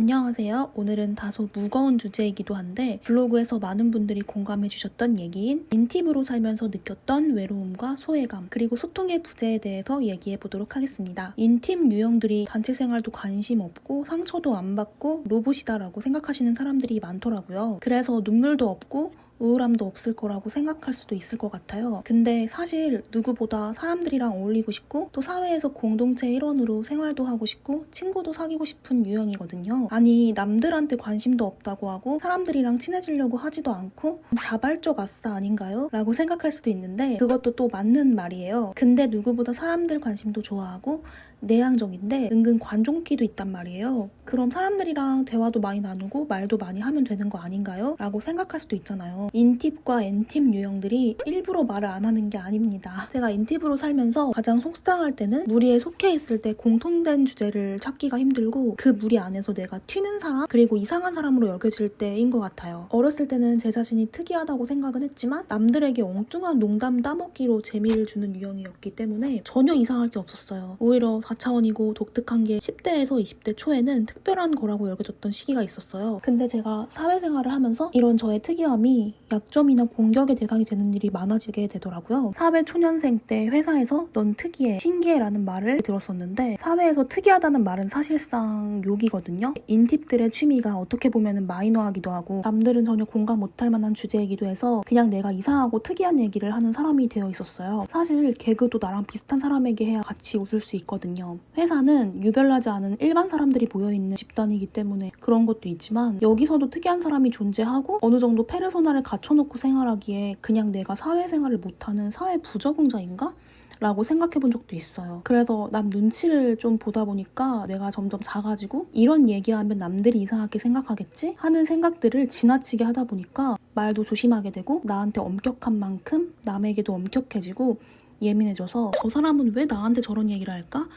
안녕하세요. 오늘은 다소 무거운 주제이기도 한데 블로그에서 많은 분들이 공감해주셨던 얘기인 인팁으로 살면서 느꼈던 외로움과 소외감 그리고 소통의 부재에 대해서 얘기해보도록 하겠습니다. 인팁 유형들이 단체 생활도 관심 없고 상처도 안 받고 로봇이다라고 생각하시는 사람들이 많더라고요. 그래서 눈물도 없고 우울함도 없을 거라고 생각할 수도 있을 것 같아요. 근데 사실 누구보다 사람들이랑 어울리고 싶고 또 사회에서 공동체 일원으로 생활도 하고 싶고 친구도 사귀고 싶은 유형이거든요. 아니 남들한테 관심도 없다고 하고 사람들이랑 친해지려고 하지도 않고 자발적 아싸 아닌가요? 라고 생각할 수도 있는데 그것도 또 맞는 말이에요. 근데 누구보다 사람들 관심도 좋아하고 내향적인데 은근 관종기도 있단 말이에요. 그럼 사람들이랑 대화도 많이 나누고 말도 많이 하면 되는 거 아닌가요? 라고 생각할 수도 있잖아요. 인팁과 엔팁 유형들이 일부러 말을 안 하는 게 아닙니다. 제가 인팁으로 살면서 가장 속상할 때는 무리에 속해 있을 때 공통된 주제를 찾기가 힘들고 그 무리 안에서 내가 튀는 사람 그리고 이상한 사람으로 여겨질 때인 것 같아요. 어렸을 때는 제 자신이 특이하다고 생각은 했지만 남들에게 엉뚱한 농담 따먹기로 재미를 주는 유형이었기 때문에 전혀 이상할 게 없었어요. 오히려 4차원이고 독특한 게 10대에서 20대 초에는 특별한 거라고 여겨졌던 시기가 있었어요. 근데 제가 사회생활을 하면서 이런 저의 특이함이 약점이나 공격의 대상이 되는 일이 많아지게 되더라고요. 사회 초년생 때 회사에서 넌 특이해, 신기해 라는 말을 들었었는데 사회에서 특이하다는 말은 사실상 욕이거든요. 인팁들의 취미가 어떻게 보면 마이너하기도 하고 남들은 전혀 공감 못할 만한 주제이기도 해서 그냥 내가 이상하고 특이한 얘기를 하는 사람이 되어 있었어요. 사실 개그도 나랑 비슷한 사람에게 해야 같이 웃을 수 있거든요. 회사는 유별나지 않은 일반 사람들이 모여있는 집단이기 때문에 그런 것도 있지만 여기서도 특이한 사람이 존재하고 어느 정도 페르소나를 갖춰놓고 생활하기에 그냥 내가 사회생활을 못하는 사회 부적응자인가? 라고 생각해본 적도 있어요. 그래서 남 눈치를 좀 보다 보니까 내가 점점 작아지고 이런 얘기하면 남들이 이상하게 생각하겠지? 하는 생각들을 지나치게 하다 보니까 말도 조심하게 되고 나한테 엄격한 만큼 남에게도 엄격해지고 예민해져서 저 사람은 왜 나한테 저런 얘기를 할까?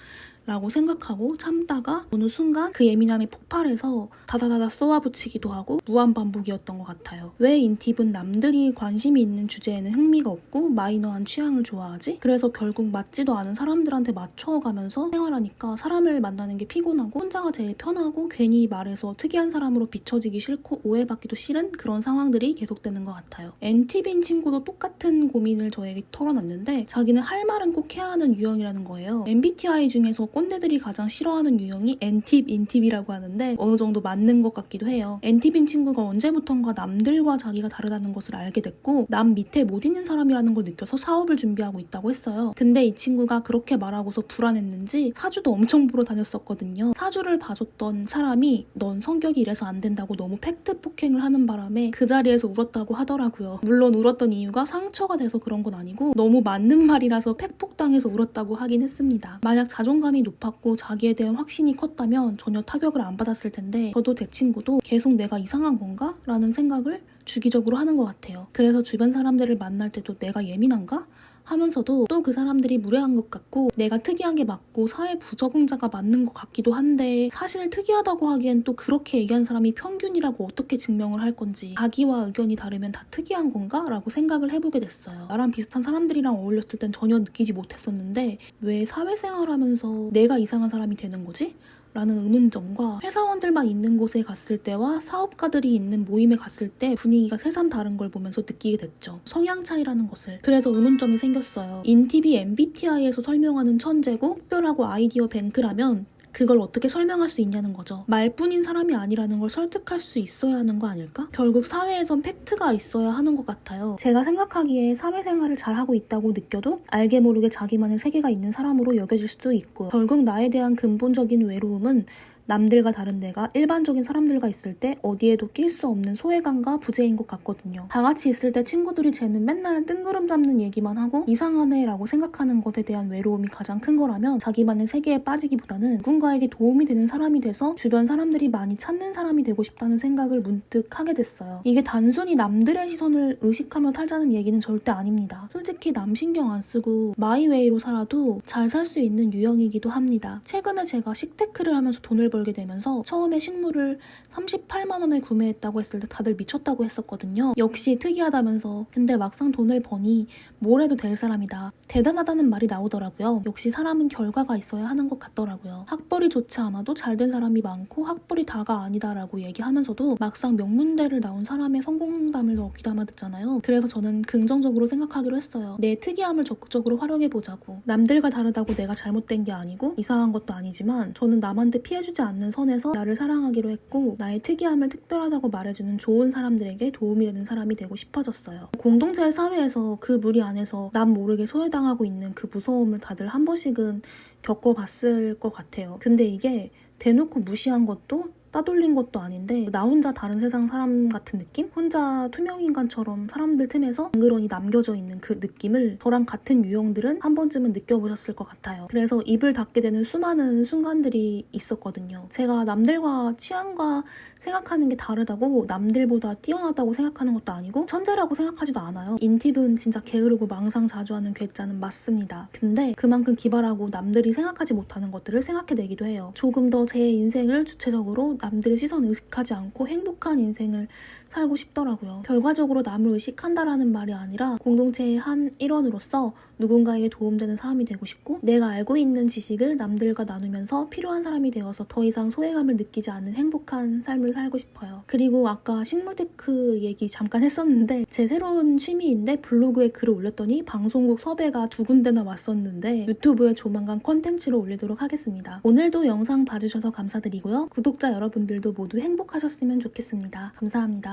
라고 생각하고 참다가 어느 순간 그 예민함이 폭발해서 다다다다 쏘아붙이기도 하고 무한반복이었던 것 같아요. 왜 인팁은 남들이 관심이 있는 주제에는 흥미가 없고 마이너한 취향을 좋아하지? 그래서 결국 맞지도 않은 사람들한테 맞춰가면서 생활하니까 사람을 만나는 게 피곤하고 혼자가 제일 편하고 괜히 말해서 특이한 사람으로 비춰지기 싫고 오해받기도 싫은 그런 상황들이 계속되는 것 같아요. N팁인 친구도 똑같은 고민을 저에게 털어놨는데 자기는 할 말은 꼭 해야 하는 유형이라는 거예요. MBTI 중에서 꼰대들이 가장 싫어하는 유형이 N팁, 인팁이라고 하는데 어느 정도 맞는 것 같기도 해요. N팁인 친구가 언제부턴가 남들과 자기가 다르다는 것을 알게 됐고 남 밑에 못 있는 사람이라는 걸 느껴서 사업을 준비하고 있다고 했어요. 근데 이 친구가 그렇게 말하고서 불안했는지 사주도 엄청 보러 다녔었거든요. 사주를 봐줬던 사람이 넌 성격이 이래서 안 된다고 너무 팩트 폭행을 하는 바람에 그 자리에서 울었다고 하더라고요. 물론 울었던 이유가 상처가 돼서 그런 건 아니고 너무 맞는 말이라서 팩폭당해서 울었다고 하긴 했습니다. 만약 자존감이 높았고 자기에 대한 확신이 컸다면 전혀 타격을 안 받았을 텐데 저도 제 친구도 계속 내가 이상한 건가? 라는 생각을 주기적으로 하는 것 같아요. 그래서 주변 사람들을 만날 때도 내가 예민한가? 하면서도 또 그 사람들이 무례한 것 같고 내가 특이한 게 맞고 사회 부적응자가 맞는 것 같기도 한데 사실 특이하다고 하기엔 또 그렇게 얘기한 사람이 평균이라고 어떻게 증명을 할 건지 자기와 의견이 다르면 다 특이한 건가? 라고 생각을 해보게 됐어요. 나랑 비슷한 사람들이랑 어울렸을 땐 전혀 느끼지 못했었는데 왜 사회생활하면서 내가 이상한 사람이 되는 거지? 라는 의문점과 회사원들만 있는 곳에 갔을 때와 사업가들이 있는 모임에 갔을 때 분위기가 새삼 다른 걸 보면서 느끼게 됐죠. 성향 차이라는 것을. 그래서 의문점이 생겼어요. 인팁이 MBTI에서 설명하는 천재고 특별하고 아이디어 뱅크라면 그걸 어떻게 설명할 수 있냐는 거죠. 말뿐인 사람이 아니라는 걸 설득할 수 있어야 하는 거 아닐까? 결국 사회에선 팩트가 있어야 하는 것 같아요. 제가 생각하기에 사회생활을 잘하고 있다고 느껴도 알게 모르게 자기만의 세계가 있는 사람으로 여겨질 수도 있고 결국 나에 대한 근본적인 외로움은 남들과 다른 내가 일반적인 사람들과 있을 때 어디에도 낄 수 없는 소외감과 부재인 것 같거든요. 다 같이 있을 때 친구들이 쟤는 맨날 뜬구름 잡는 얘기만 하고 이상하네 라고 생각하는 것에 대한 외로움이 가장 큰 거라면 자기만의 세계에 빠지기보다는 누군가에게 도움이 되는 사람이 돼서 주변 사람들이 많이 찾는 사람이 되고 싶다는 생각을 문득 하게 됐어요. 이게 단순히 남들의 시선을 의식하며 살자는 얘기는 절대 아닙니다. 솔직히 남 신경 안 쓰고 마이웨이로 살아도 잘 살 수 있는 유형이기도 합니다. 최근에 제가 식테크를 하면서 돈을 벌게 되면서 처음에 식물을 38만 원에 구매했다고 했을 때 다들 미쳤다고 했었거든요. 역시 특이하다면서. 근데 막상 돈을 버니 뭘 해도 될 사람이다. 대단하다는 말이 나오더라고요. 역시 사람은 결과가 있어야 하는 것 같더라고요. 학벌이 좋지 않아도 잘된 사람이 많고 학벌이 다가 아니다라고 얘기하면서도 막상 명문대를 나온 사람의 성공담을 귀담아 듣잖아요. 그래서 저는 긍정적으로 생각하기로 했어요. 내 특이함을 적극적으로 활용해보자고. 남들과 다르다고 내가 잘못된 게 아니고 이상한 것도 아니지만 저는 남한테 피해주지 않는 선에서 나를 사랑하기로 했고 나의 특이함을 특별하다고 말해주는 좋은 사람들에게 도움이 되는 사람이 되고 싶어졌어요. 공동체 사회에서 그 무리 안에서 남 모르게 소외당하고 있는 그 무서움을 다들 한 번씩은 겪어봤을 것 같아요. 근데 이게 대놓고 무시한 것도 따돌린 것도 아닌데 나 혼자 다른 세상 사람 같은 느낌? 혼자 투명인간처럼 사람들 틈에서 덩그러니 남겨져 있는 그 느낌을 저랑 같은 유형들은 한 번쯤은 느껴보셨을 것 같아요. 그래서 입을 닫게 되는 수많은 순간들이 있었거든요. 제가 남들과 취향과 생각하는 게 다르다고 남들보다 뛰어나다고 생각하는 것도 아니고 천재라고 생각하지도 않아요. 인팁은 진짜 게으르고 망상 자주 하는 괴짜는 맞습니다. 근데 그만큼 기발하고 남들이 생각하지 못하는 것들을 생각해내기도 해요. 조금 더 제 인생을 주체적으로 남들의 시선 의식하지 않고 행복한 인생을 살고 싶더라고요. 결과적으로 남을 의식한다라는 말이 아니라 공동체의 한 일원으로서 누군가에게 도움되는 사람이 되고 싶고 내가 알고 있는 지식을 남들과 나누면서 필요한 사람이 되어서 더 이상 소외감을 느끼지 않는 행복한 삶을 살고 싶어요. 그리고 아까 식물테크 얘기 잠깐 했었는데 제 새로운 취미인데 블로그에 글을 올렸더니 방송국 섭외가 2군데나 왔었는데 유튜브에 조만간 콘텐츠로 올리도록 하겠습니다. 오늘도 영상 봐주셔서 감사드리고요. 구독자 여러분들도 모두 행복하셨으면 좋겠습니다. 감사합니다.